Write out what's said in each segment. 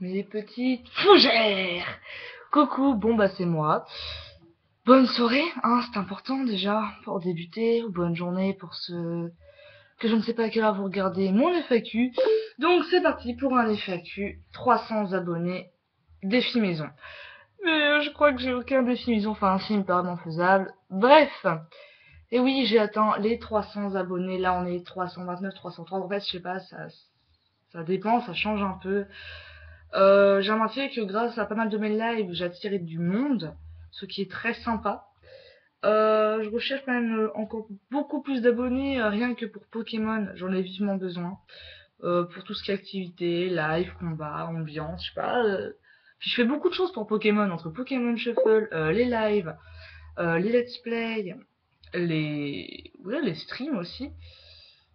Mes petites fougères. Coucou, bon bah c'est moi. Bonne soirée, hein, c'est important déjà pour débuter, ou bonne journée pour ceux que je ne sais pas à quelle heure vous regardez mon FAQ. Donc c'est parti pour un FAQ, 300 abonnés, défi maison. Mais je crois que j'ai aucun défi maison, enfin un film pas vraiment faisable. Bref, et oui j'ai atteint les 300 abonnés, là on est 329, 330, en fait je sais pas, ça dépend, ça change un peu. J'ai remarqué que grâce à pas mal de mes lives, j'ai attiré du monde, ce qui est très sympa. Je recherche quand même encore beaucoup plus d'abonnés, rien que pour Pokémon, j'en ai vivement besoin. Pour tout ce qui est activité, live, combat, ambiance, je sais pas. Puis je fais beaucoup de choses pour Pokémon, entre Pokémon Shuffle, les lives, les let's play, les streams aussi.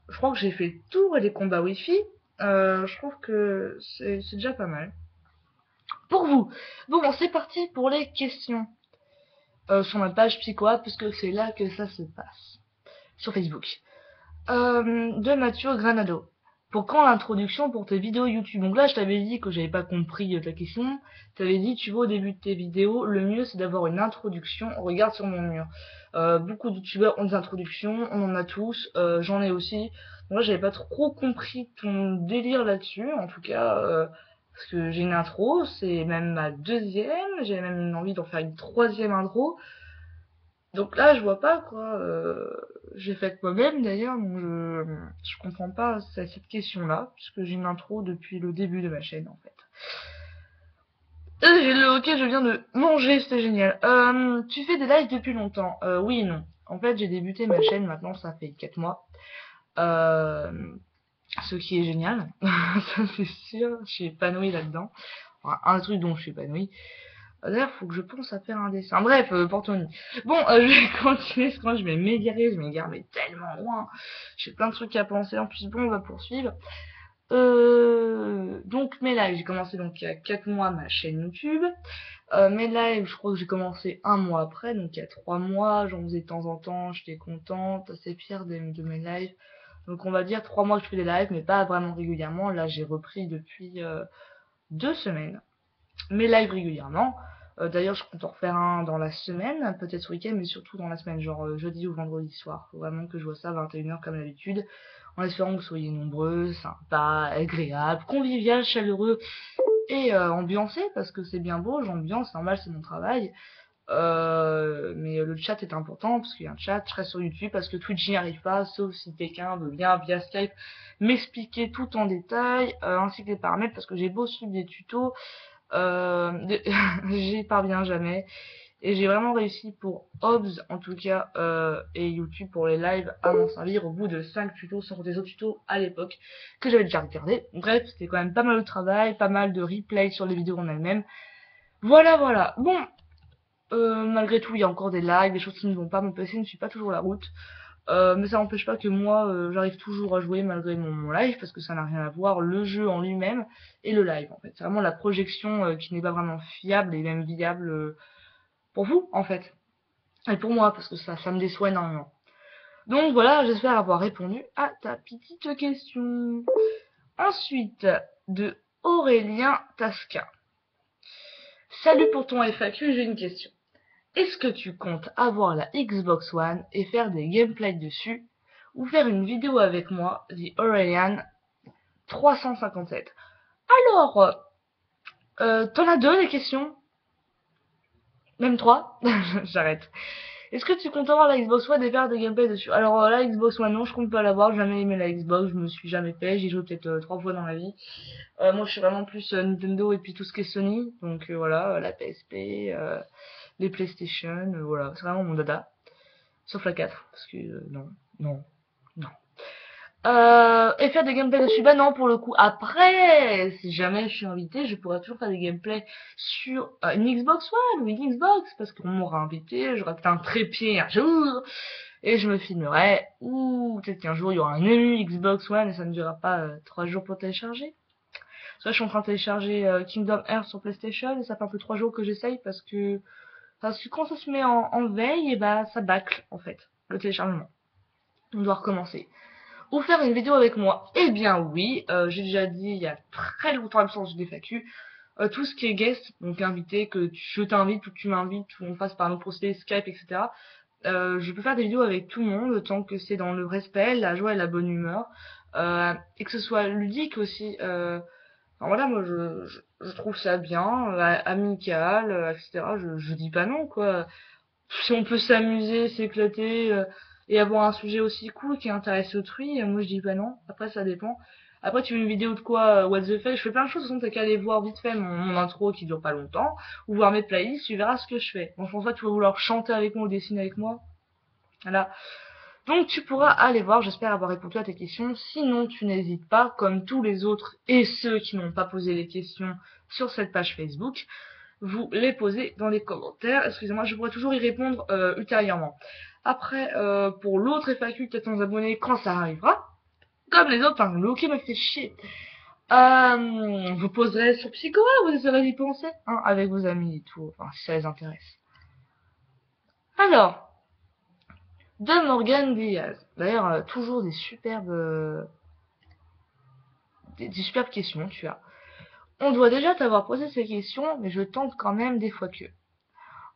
Je crois que j'ai fait le tour et les combats Wi-Fi. Je trouve que c'est déjà pas mal. Pour vous. Bon, c'est parti pour les questions sur ma page Psychoa, puisque c'est là que ça se passe. Sur Facebook. De Mathieu Granado. Pour quand l'introduction pour tes vidéos YouTube? Donc là, je t'avais dit que j'avais pas compris ta question. T'avais dit, tu vois, au début de tes vidéos, le mieux c'est d'avoir une introduction. Regarde sur mon mur. Beaucoup de youtubeurs ont des introductions, on en a tous, j'en ai aussi. Moi, j'avais pas trop compris ton délire là-dessus, en tout cas, parce que j'ai une intro, c'est même ma deuxième, j'ai même une envie d'en faire une troisième intro. Donc là, je vois pas quoi. J'ai fait moi-même d'ailleurs, donc je comprends pas cette question-là, puisque j'ai une intro depuis le début de ma chaîne en fait. J'ai le ok, je viens de manger, c'était génial. Tu fais des lives depuis longtemps? Oui et non. En fait, j'ai débuté ma chaîne maintenant, ça fait 4 mois. Euh, Ce qui est génial, ça c'est sûr, je suis épanouie là-dedans. Enfin, un truc dont je suis épanouie. D'ailleurs, faut que je pense à faire un dessin. Bref, pour Tony. Bon, je vais continuer, parce que moi je vais m'égarer, je m'égare mais tellement loin. J'ai plein de trucs à penser, en plus bon, on va poursuivre. Donc mes lives, j'ai commencé donc il y a 4 mois ma chaîne YouTube. Mes lives, je crois que j'ai commencé un mois après, donc il y a 3 mois, j'en faisais de temps en temps, j'étais contente, assez fière de mes lives. Donc on va dire 3 mois que je fais des lives, mais pas vraiment régulièrement. Là j'ai repris depuis 2 semaines mes lives régulièrement. D'ailleurs, je compte en refaire un dans la semaine, peut-être ce week-end, mais surtout dans la semaine, genre jeudi ou vendredi soir. Faut vraiment que je vois ça à 21h comme d'habitude, en espérant que vous soyez nombreux, sympas, agréables, convivial, chaleureux et ambiancés, parce que c'est bien beau, j'ambiance, c'est normal, c'est mon travail. Mais le chat est important, parce qu'il y a un chat, je serai sur YouTube, parce que Twitch n'y arrive pas, sauf si quelqu'un veut bien, via Skype, m'expliquer tout en détail, ainsi que les paramètres, parce que j'ai beau suivre des tutos, j'y parviens jamais. Et j'ai vraiment réussi pour Hobbs, en tout cas, et YouTube pour les lives, à m'en servir au bout de 5 tutos, sans compter des autres tutos à l'époque, que j'avais déjà regardé. Bref, c'était quand même pas mal de travail, pas mal de replay sur les vidéos en elles-mêmes. Voilà, voilà. Bon, malgré tout, il y a encore des lags, des choses qui ne vont pas, mon PC ne suit pas toujours la route. Mais ça n'empêche pas que moi, j'arrive toujours à jouer malgré mon live, parce que ça n'a rien à voir, le jeu en lui-même et le live, en fait. C'est vraiment la projection qui n'est pas vraiment fiable et même viable pour vous, en fait. Et pour moi, parce que ça me déçoit énormément. Donc voilà, j'espère avoir répondu à ta petite question. Ensuite, de Aurélien Tasca. Salut pour ton FAQ, j'ai une question. Est-ce que tu comptes avoir la Xbox One et faire des gameplays dessus ou faire une vidéo avec moi, The Aurelian 357? Alors, t'en as deux des questions? Même trois? J'arrête. Est-ce que tu comptes avoir la Xbox One et faire des gameplays dessus? Alors la Xbox One non, je compte pas l'avoir, j'ai jamais aimé la Xbox, je me suis jamais fait, j'ai joué peut-être 3 fois dans ma vie. Moi je suis vraiment plus Nintendo et puis tout ce qui est Sony, donc voilà, la PSP, les PlayStation, voilà, c'est vraiment mon dada. Sauf la 4, parce que non, non, non. Et faire des gameplays dessus, bah non pour le coup. Après, si jamais je suis invité, je pourrais toujours faire des gameplays sur une Xbox One ou une Xbox, parce qu'on m'aura invité, j'aurai peut-être un trépied un jour, et je me filmerai, ou peut-être qu'un jour il y aura un ému Xbox One et ça ne durera pas 3 jours pour télécharger. Soit je suis en train de télécharger Kingdom Hearts sur PlayStation, et ça fait un peu 3 jours que j'essaye, parce que quand ça se met en veille, et bah ça bâcle en fait, le téléchargement. On doit recommencer. Ou faire une vidéo avec moi? Eh bien oui, j'ai déjà dit il y a très longtemps, absence du FAQ. tout ce qui est guest, donc invité, je t'invite ou tu m'invites, ou on passe par nos procédés Skype, etc. Je peux faire des vidéos avec tout le monde, tant que c'est dans le respect, la joie et la bonne humeur, et que ce soit ludique aussi. Enfin, voilà, moi je trouve ça bien, amical, etc. Je dis pas non, quoi. Si on peut s'amuser, s'éclater, et avoir un sujet aussi cool qui intéresse autrui, moi je dis pas non. Après ça dépend. Après tu veux une vidéo de quoi, what the fuck, je fais plein de choses, de toute façon t'as qu'à aller voir vite fait mon intro qui dure pas longtemps, ou voir mes playlists, tu verras ce que je fais. Bon, je pense pas que tu vas vouloir chanter avec moi ou dessiner avec moi. Voilà. Donc tu pourras aller voir, j'espère avoir répondu à tes questions. Sinon tu n'hésites pas, comme tous les autres et ceux qui n'ont pas posé les questions sur cette page Facebook, vous les posez dans les commentaires. Excusez-moi, je pourrai toujours y répondre ultérieurement. Après, pour l'autre FAQ, 400 abonnés, quand ça arrivera, comme les autres, hein, le hockey me fait chier. Vous poserez sur Psychoa, vous essaierez d'y penser, hein, avec vos amis et tout, enfin, si ça les intéresse. Alors, de Morgan Diaz. D'ailleurs, toujours des superbes questions, tu as. On doit déjà t'avoir posé ces questions, mais je tente quand même des fois que.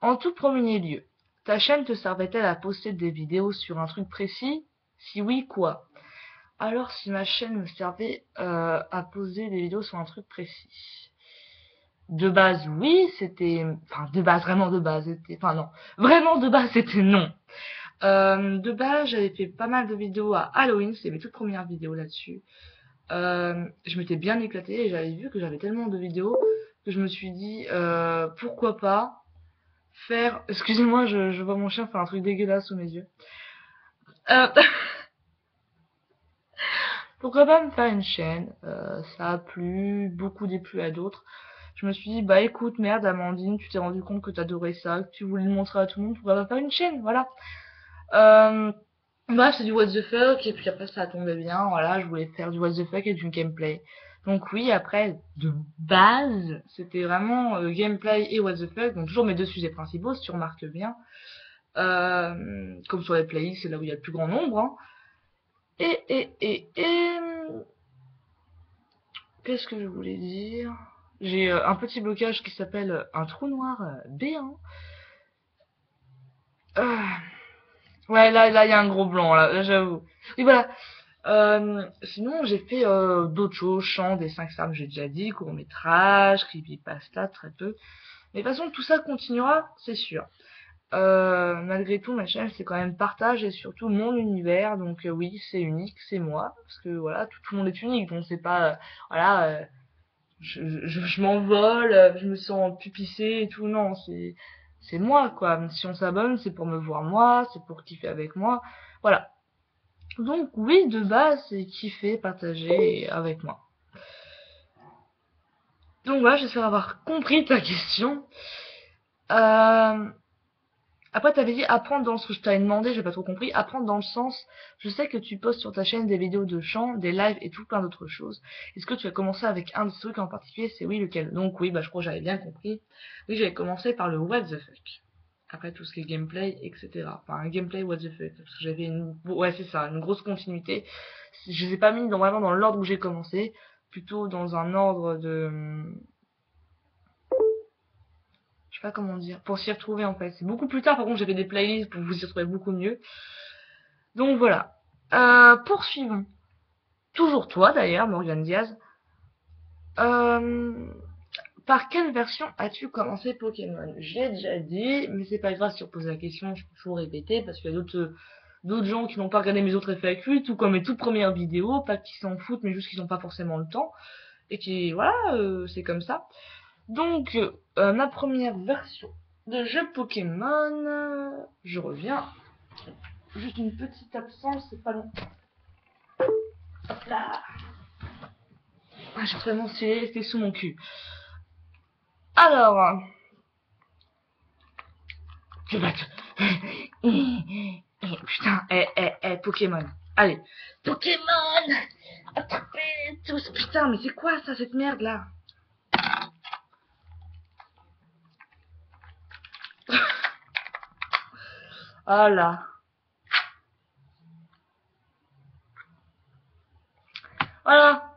En tout premier lieu, ta chaîne te servait-elle à poster des vidéos sur un truc précis? Si oui, quoi? Alors, si ma chaîne me servait à poser des vidéos sur un truc précis. De base, oui, c'était... Enfin, de base, vraiment de base, c'était... Enfin, non. Vraiment de base, c'était non. De base, j'avais fait pas mal de vidéos à Halloween, c'était mes toutes premières vidéos là-dessus. Je m'étais bien éclatée et j'avais vu que j'avais tellement de vidéos que je me suis dit, pourquoi pas faire... Excusez-moi, je vois mon chien faire un truc dégueulasse sous mes yeux. Euh, pourquoi pas me faire une chaîne? Ça a plu, beaucoup déplu à d'autres. Je me suis dit, bah écoute, merde, Amandine, tu t'es rendu compte que t'adorais ça, que tu voulais le montrer à tout le monde, pourquoi pas faire une chaîne, voilà. Euh, Bref, c'est du what the fuck, et puis après ça a tombé bien, voilà, je voulais faire du what the fuck et du gameplay. Donc oui, après, de base, c'était vraiment gameplay et what the fuck, donc toujours mes deux sujets principaux, si tu remarques bien. Comme sur les playlists, c'est là où il y a le plus grand nombre, hein. Et qu'est-ce que je voulais dire? J'ai un petit blocage qui s'appelle un trou noir B1. Ouais, là, il y a un gros blanc, là, j'avoue. Et voilà. Sinon, j'ai fait d'autres choses, chant, dessin, etc. J'ai déjà dit, court-métrage, creepypasta, très peu. Mais de toute façon, tout ça continuera, c'est sûr. Malgré tout, ma chaîne, c'est quand même partage et surtout mon univers. Donc oui, c'est unique, c'est moi. Parce que voilà, tout le monde est unique. Donc c'est pas, voilà, je m'envole, je me sens pupissée et tout. Non, c'est moi, quoi. Si on s'abonne, c'est pour me voir moi, c'est pour kiffer avec moi. Voilà. Donc oui, de base, c'est kiffer, partager avec moi. Donc voilà, j'espère avoir compris ta question. Euh, Après, t'avais dit apprendre dans ce que je t'avais demandé, j'ai pas trop compris. Apprendre dans le sens, je sais que tu postes sur ta chaîne des vidéos de chant, des lives et tout plein d'autres choses. Est-ce que tu as commencé avec un de ces trucs en particulier? C'est oui, lequel? Donc oui, bah je crois que j'avais bien compris. Oui, j'avais commencé par le what the fuck. Après tout ce qui est gameplay, etc. Enfin, un gameplay what the fuck. Parce que j'avais ouais, c'est ça, une grosse continuité. Je les ai pas mis vraiment dans l'ordre où j'ai commencé. Plutôt dans un ordre de, je sais pas comment dire, pour s'y retrouver en fait. C'est beaucoup plus tard, par contre, j'avais des playlists pour vous y retrouver beaucoup mieux. Donc voilà. Poursuivons. Toujours toi d'ailleurs, Morgan Diaz. Euh, Par quelle version as-tu commencé Pokémon? Je l'ai déjà dit, mais c'est pas grave si on pose la question, je peux toujours répéter parce qu'il y a d'autres gens qui n'ont pas regardé mes autres FAQ, tout comme mes toutes premières vidéos, pas qu'ils s'en foutent, mais juste qu'ils n'ont pas forcément le temps. Et qui, voilà, c'est comme ça. Donc, ma première version de jeu Pokémon, je reviens. Juste une petite absence, c'est pas long. Hop là. Ah, j'ai vraiment stylé, c'était sous mon cul. Alors, je vais te... Putain, Pokémon. Allez. Pokémon. Attrapez tous. Putain, mais c'est quoi ça, cette merde là? Oh là. Voilà.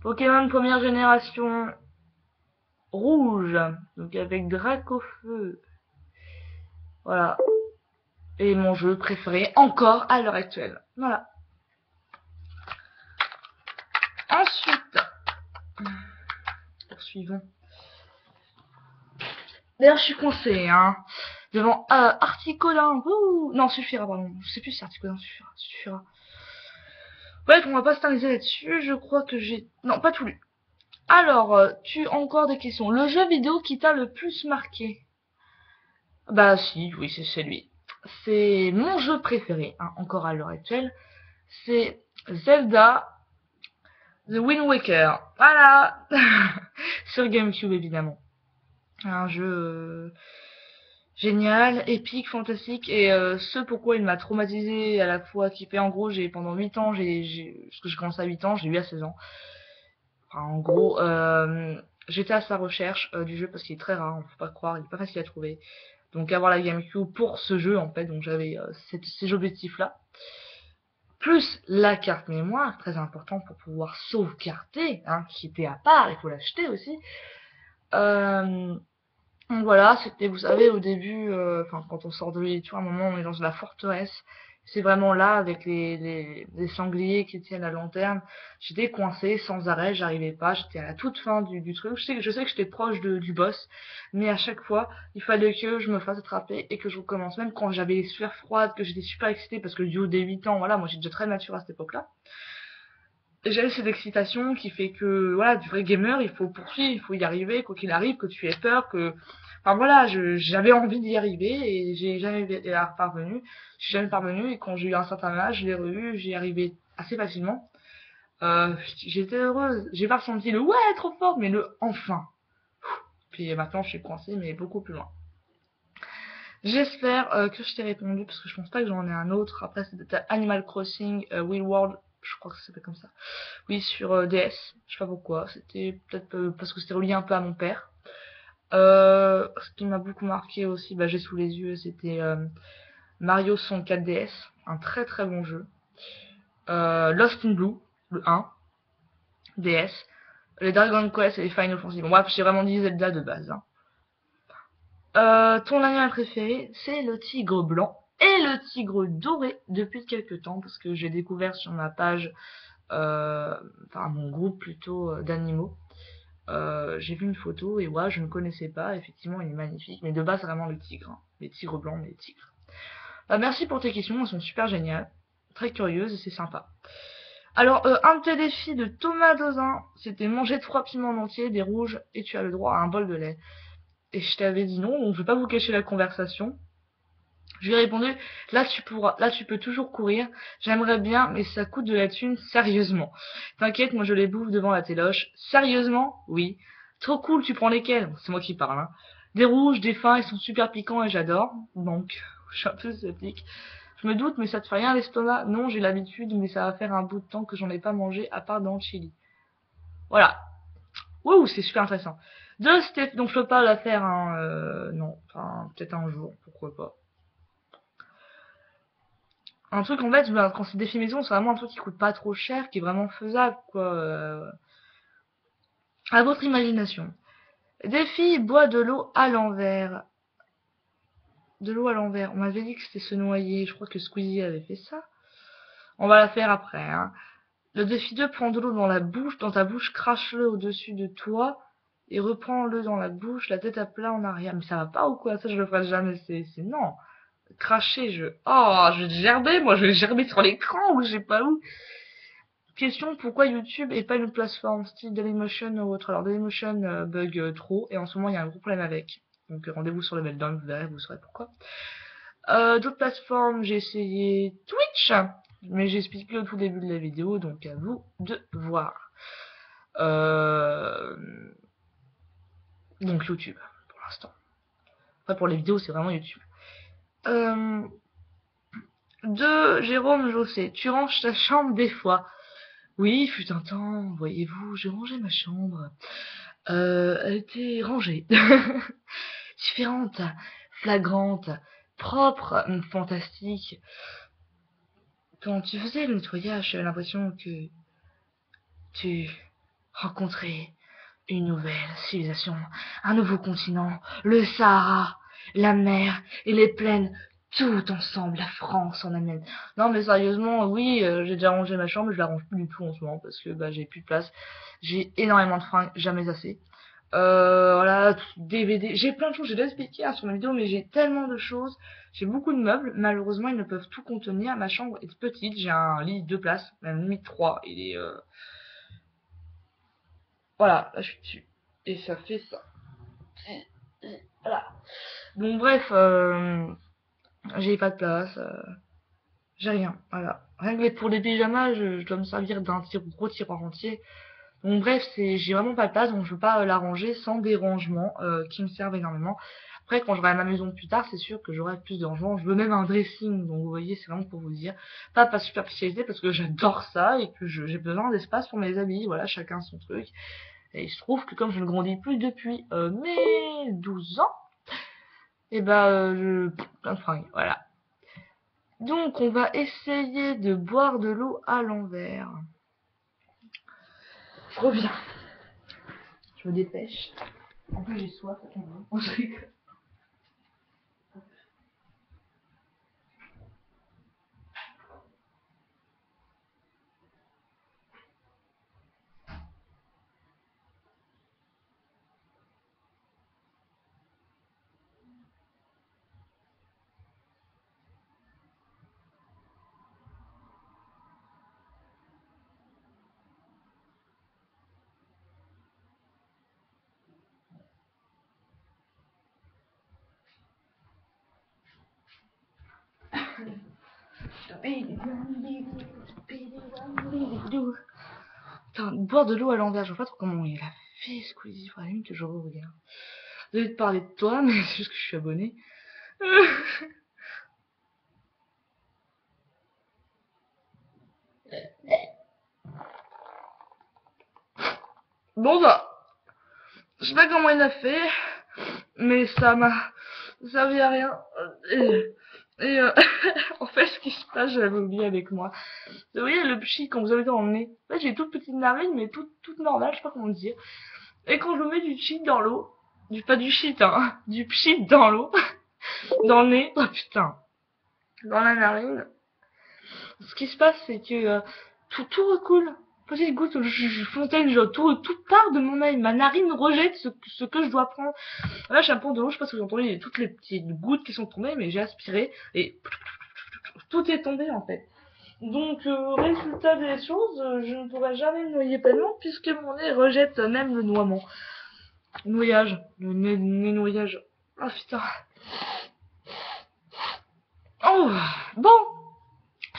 Pokémon première génération. rouge, donc avec Dracofeu. Voilà. Et mon jeu préféré encore à l'heure actuelle. Voilà. Ensuite, poursuivons. D'ailleurs, je suis coincée, hein, devant Articolin. Non, suffira, pardon. Je sais plus si Articolin suffira. Ouais, on va pas s'attarder là-dessus. Je crois que j'ai... Non, pas tout lu. Alors, tu as encore des questions. Le jeu vidéo qui t'a le plus marqué? Bah si, oui, c'est celui. C'est mon jeu préféré, hein, encore à l'heure actuelle. C'est Zelda The Wind Waker. Voilà. Sur GameCube, évidemment. Un jeu génial, épique, fantastique, et ce pourquoi il m'a traumatisé à la fois kiffé. En gros, j'ai pendant 8 ans, parce que j'ai commencé à 8 ans, j'ai eu à 16 ans. Enfin, en gros, j'étais à sa recherche du jeu parce qu'il est très rare, on peut pas croire, il est pas facile à trouver. Donc avoir la GameCube pour ce jeu en fait, donc j'avais ces objectifs-là. Plus la carte mémoire, très important pour pouvoir sauvegarder, hein, qui était à part, il faut l'acheter aussi. Donc voilà, c'était, vous savez, au début, enfin quand on sort de l'île et tout, à un moment on est dans la forteresse. C'est vraiment là, avec les sangliers qui tiennent la lanterne. J'étais coincée sans arrêt, j'arrivais pas, j'étais à la toute fin du truc. Je sais que j'étais proche du boss, mais à chaque fois, il fallait que je me fasse attraper et que je recommence. Même quand j'avais les sueurs froides, que j'étais super excitée, parce que du haut des 8 ans, voilà, moi j'étais déjà très mature à cette époque-là. J'avais cette excitation qui fait que, voilà, du vrai gamer, il faut poursuivre, il faut y arriver, quoi qu'il arrive, que tu aies peur, que... Enfin voilà, j'avais envie d'y arriver et j'ai jamais parvenu. Je suis jamais parvenu et quand j'ai eu un certain âge, je l'ai revu, j'y arrivais assez facilement. J'étais heureuse. J'ai pas ressenti le ouais, trop fort, mais le enfin. Puis maintenant, je suis coincée, mais beaucoup plus loin. J'espère que je t'ai répondu parce que je pense pas que j'en ai un autre. Après, c'était Animal Crossing, Will World, je crois que ça s'appelle comme ça. Oui, sur DS. Je sais pas pourquoi. C'était peut-être parce que c'était relié un peu à mon père. Ce qui m'a beaucoup marqué aussi, bah, j'ai sous les yeux, c'était Mario 64 DS, un très très bon jeu. Lost in Blue, le 1, DS. Les Dragon Quest et les Final Fantasy. Bon, bref, j'ai vraiment dit Zelda de base. Hein. Ton animal préféré, c'est le tigre blanc et le tigre doré depuis quelques temps, parce que j'ai découvert sur ma page, enfin mon groupe plutôt d'animaux. J'ai vu une photo et ouais, je ne connaissais pas, effectivement il est magnifique, mais de base c'est vraiment le tigre, hein. Les tigres blancs, mais les tigres. Merci pour tes questions, elles sont super géniales, très curieuses et c'est sympa. Alors, un de tes défis de Thomas Dozin, c'était manger 3 piments en entier, des rouges, et tu as le droit à un bol de lait. Et je t'avais dit non, donc je vais pas vous cacher la conversation. Je lui ai répondu, là tu peux toujours courir, j'aimerais bien, mais ça coûte de la thune, sérieusement. T'inquiète, moi je les bouffe devant la téloche. Sérieusement? Oui. Trop cool, tu prends lesquels? C'est moi qui parle, hein. Des rouges, des fins, ils sont super piquants et j'adore. Donc, je suis un peu sceptique. Je me doute, mais ça te fait rien à l'estomac? Non, j'ai l'habitude, mais ça va faire un bout de temps que j'en ai pas mangé, à part dans le chili. Voilà. Ouh, c'est super intéressant. Deux steps, donc je peux pas la faire, hein, non. Enfin, peut-être un jour, pourquoi pas. Un truc en fait, quand c'est défi maison, c'est vraiment un truc qui coûte pas trop cher, qui est vraiment faisable, quoi. À votre imagination. Défi bois de l'eau à l'envers. De l'eau à l'envers. On m'avait dit que c'était se noyer. Je crois que Squeezie avait fait ça. On va la faire après. Hein. Le défi 2, prends de l'eau dans la bouche, dans ta bouche, crache-le au-dessus de toi et reprends-le dans la bouche, la tête à plat en arrière. Mais ça va pas ou quoi? Ça, je le ferai jamais. C'est non. Cracher, je vais gerber, moi, je vais gerber sur l'écran ou je sais pas où. Question, pourquoi YouTube est pas une plateforme style Dailymotion ou autre? Alors Dailymotion bug trop et en ce moment il y a un gros problème avec. Donc rendez-vous sur le Meltdown, vous verrez, vous saurez pourquoi. D'autres plateformes, j'ai essayé Twitch, mais j'ai expliqué au tout début de la vidéo, donc à vous de voir. Donc YouTube, pour l'instant. Après pour les vidéos, c'est vraiment YouTube. De Jérôme Jossé, tu ranges ta chambre des fois? Oui, fut un temps, voyez-vous, j'ai rangé ma chambre. Elle était rangée. Différente, flagrante, propre, fantastique. Quand tu faisais le nettoyage, j'avais l'impression que tu rencontrais Une nouvelle civilisation, un nouveau continent, le Sahara, la mer et les plaines, tout ensemble, la France en amène. Non mais sérieusement, oui, j'ai déjà rangé ma chambre, je la range plus du tout en ce moment parce que bah, j'ai plus de place. J'ai énormément de fringues, jamais assez. Voilà, DVD, j'ai plein de choses, je vais expliquer hein, sur ma vidéo, mais j'ai tellement de choses. J'ai beaucoup de meubles, malheureusement ils ne peuvent tout contenir. Ma chambre est petite, j'ai un lit de 2 places, même limite 3. Il est voilà, là je suis dessus. Et ça fait ça. Voilà. Bon bref, j'ai pas de place, j'ai rien, voilà. Rien que pour les pyjamas, je dois me servir d'un gros tiroir entier. Donc bref, j'ai vraiment pas de place, donc je veux pas la ranger sans des rangements qui me servent énormément. Après, quand j'aurai ma maison plus tard, c'est sûr que j'aurai plus de rangements. Je veux même un dressing, donc vous voyez, c'est vraiment pour vous dire. Pas super spécialisé parce que j'adore ça et que j'ai besoin d'espace pour mes habits. Voilà, chacun son truc. Et il se trouve que comme je ne grandis plus depuis mes 12 ans, et bah plein de fringues, voilà. Donc on va essayer de boire de l'eau à l'envers. Je reviens. Je me dépêche. En plus j'ai soif. Je rigole. Putain, boire de l'eau à l'envers, je vois pas trop comment il a fait Squeezie, faudrait même que je regarde. Désolé de parler de toi, mais c'est juste que je suis abonné. Bon bah, je sais pas comment il a fait, mais ça m'a servi à rien. Et en fait, ce qui se passe, j'avais oublié avec moi. Vous voyez le pchit quand vous avez dans le nez. En fait, j'ai toute petite narine, mais toute normale, je sais pas comment dire. Et quand je mets du shit dans l'eau, pas du shit, hein, du pchit dans l'eau, dans le nez, oh putain, dans la narine, ce qui se passe, c'est que tout recoule. Petite goutte, fontaine, genre, tout part de mon œil. Ma narine rejette ce que je dois prendre. Là, j'ai un peu de l'eau, je sais pas si vous entendez, il y a toutes les petites gouttes qui sont tombées, mais j'ai aspiré et tout est tombé en fait. Donc, résultat des choses, je ne pourrai jamais me noyer pleinement puisque mon nez rejette même le noiement. Noyage, le nez noyage. Oh putain. Oh, bon,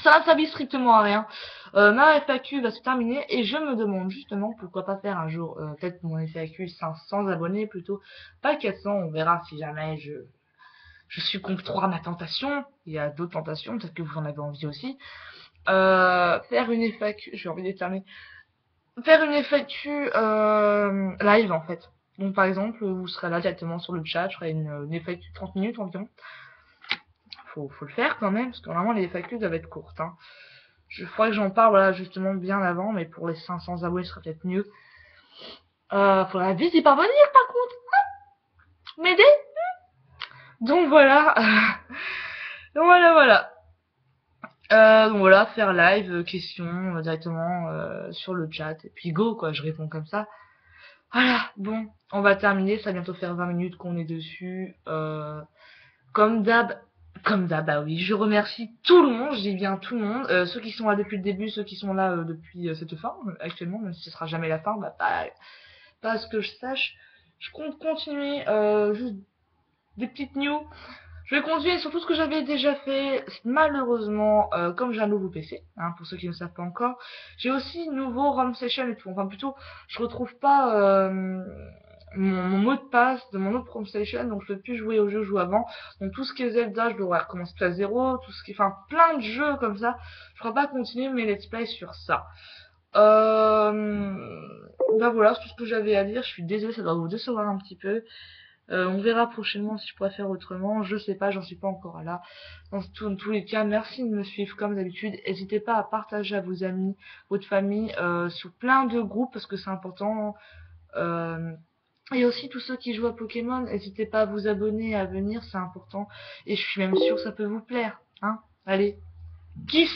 ça ne s'habille strictement à rien. Ma FAQ va se terminer et je me demande justement pourquoi pas faire un jour peut-être mon FAQ 500 abonnés plutôt, pas 400, on verra si jamais je succombe trop à ma tentation. Il y a d'autres tentations, peut-être que vous en avez envie aussi. Faire une FAQ, j'ai envie de terminer. Faire une FAQ live en fait. Donc par exemple, vous serez là directement sur le chat, je ferai une FAQ 30 minutes environ. Faut le faire quand même, parce que normalement les FAQ doivent être courtes. Hein. Je crois que j'en parle voilà, justement bien avant, mais pour les 500 abonnés, ce serait peut-être mieux. Faudra vite y parvenir par contre. M'aider. Donc voilà. Donc voilà. Donc voilà, faire live, questions directement sur le chat. Et puis go quoi, je réponds comme ça. Voilà, bon, on va terminer, ça va bientôt faire 20 minutes qu'on est dessus. Comme d'hab, bah oui, je remercie tout le monde, je dis bien tout le monde, ceux qui sont là depuis le début, ceux qui sont là depuis cette fin, actuellement, même si ce sera jamais la fin, bah pas à ce que je sache. Je compte continuer, juste des petites news. Je vais continuer sur tout ce que j'avais déjà fait. Malheureusement, comme j'ai un nouveau PC, hein, pour ceux qui ne savent pas encore, j'ai aussi nouveau ROM session et tout. Enfin plutôt, je retrouve pas mon mot de passe de mon autre ROM session, donc je peux plus jouer au jeu que je jouais avant. Donc tout ce qui est Zelda, je devrais recommencer à zéro. Tout ce qui, enfin plein de jeux comme ça. Je ne pourrais pas continuer mes let's play sur ça. Bah voilà, c'est tout ce que j'avais à dire. Je suis désolée, ça doit vous décevoir un petit peu. On verra prochainement si je pourrais faire autrement. Je sais pas, j'en suis pas encore là. Dans tous les cas, merci de me suivre comme d'habitude. N'hésitez pas à partager à vos amis, votre famille, sur plein de groupes parce que c'est important. Et aussi tous ceux qui jouent à Pokémon, n'hésitez pas à vous abonner, à venir, c'est important. Et je suis même sûre que ça peut vous plaire. Hein. Allez, kiss!